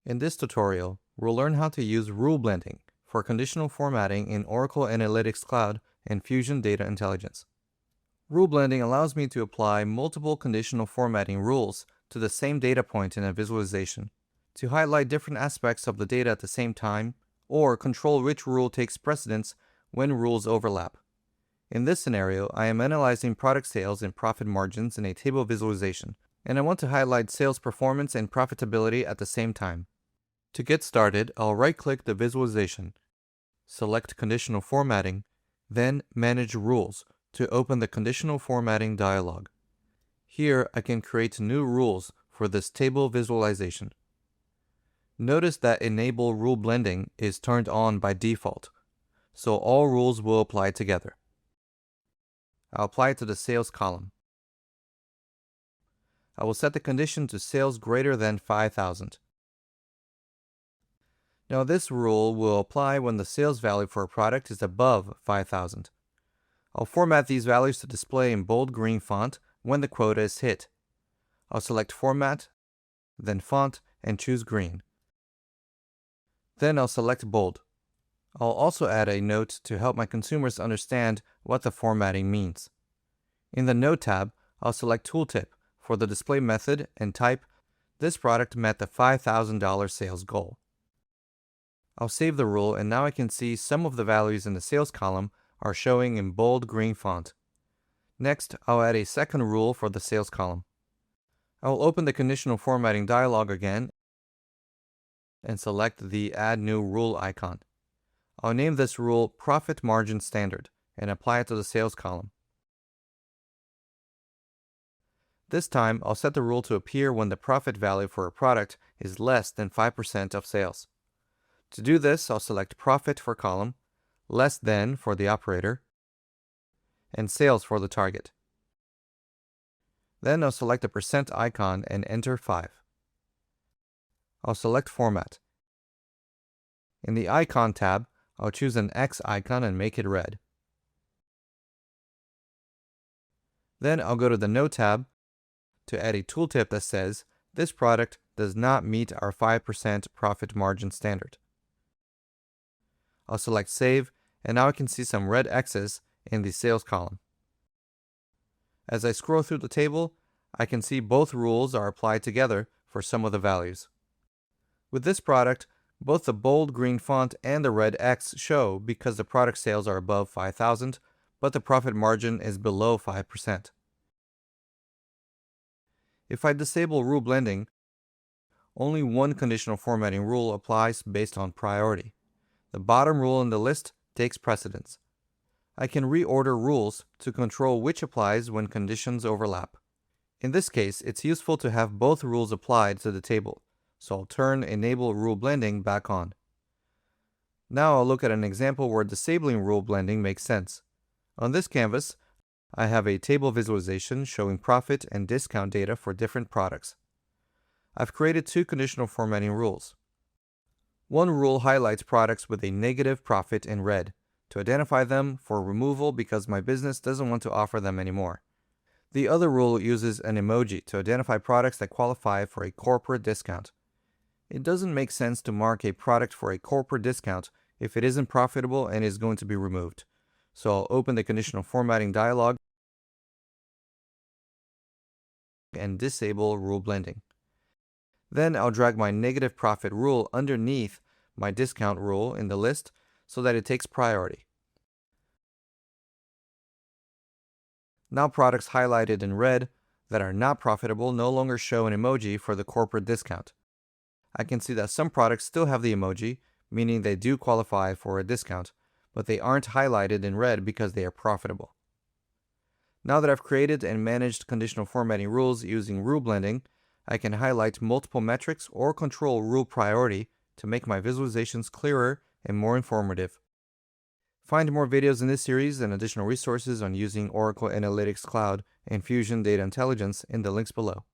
In this tutorial, we'll learn how to use rule blending for conditional formatting in Oracle Analytics Cloud and Fusion Data Intelligence. Rule blending allows me to apply multiple conditional formatting rules to the same data point in a visualization, to highlight different aspects of the data at the same time, or control which rule takes precedence when rules overlap. In this scenario, I am analyzing product sales and profit margins in a table visualization, and I want to highlight sales performance and profitability at the same time. To get started, I'll right-click the visualization, select Conditional Formatting, then Manage Rules to open the Conditional Formatting dialog. Here, I can create new rules for this table visualization. Notice that Enable Rule Blending is turned on by default, so all rules will apply together. I'll apply it to the sales column. I will set the condition to sales greater than 5,000. Now this rule will apply when the sales value for a product is above 5,000. I'll format these values to display in bold green font when the quota is hit. I'll select Format, then Font, and choose Green. Then I'll select Bold. I'll also add a note to help my consumers understand what the formatting means. In the Note tab, I'll select Tooltip for the display method and type, "This product met the $5,000 sales goal." I'll save the rule, and now I can see some of the values in the sales column are showing in bold green font. Next, I'll add a second rule for the sales column. I will open the conditional formatting dialog again and select the Add New Rule icon. I'll name this rule Profit Margin Standard and apply it to the sales column. This time, I'll set the rule to appear when the profit value for a product is less than 5% of sales. To do this, I'll select Profit for column, Less Than for the operator, and Sales for the target. Then I'll select the percent icon and enter 5. I'll select Format. In the Icon tab, I'll choose an X icon and make it red. Then I'll go to the Note tab to add a tooltip that says, "This product does not meet our 5% profit margin standard." I'll select Save, and now I can see some red X's in the sales column. As I scroll through the table, I can see both rules are applied together for some of the values. With this product, both the bold green font and the red X show because the product sales are above 5,000, but the profit margin is below 5%. If I disable rule blending, only one conditional formatting rule applies based on priority. The bottom rule in the list takes precedence. I can reorder rules to control which applies when conditions overlap. In this case, it's useful to have both rules applied to the table, so I'll turn Enable Rule Blending back on. Now I'll look at an example where disabling rule blending makes sense. On this canvas, I have a table visualization showing profit and discount data for different products. I've created two conditional formatting rules. One rule highlights products with a negative profit in red to identify them for removal because my business doesn't want to offer them anymore. The other rule uses an emoji to identify products that qualify for a corporate discount. It doesn't make sense to mark a product for a corporate discount if it isn't profitable and is going to be removed. So I'll open the conditional formatting dialog and disable rule blending. Then I'll drag my negative profit rule underneath my discount rule in the list so that it takes priority. Now products highlighted in red that are not profitable no longer show an emoji for the corporate discount. I can see that some products still have the emoji, meaning they do qualify for a discount, but they aren't highlighted in red because they are profitable. Now that I've created and managed conditional formatting rules using rule blending, I can highlight multiple metrics or control rule priority to make my visualizations clearer and more informative. Find more videos in this series and additional resources on using Oracle Analytics Cloud and Fusion Data Intelligence in the links below.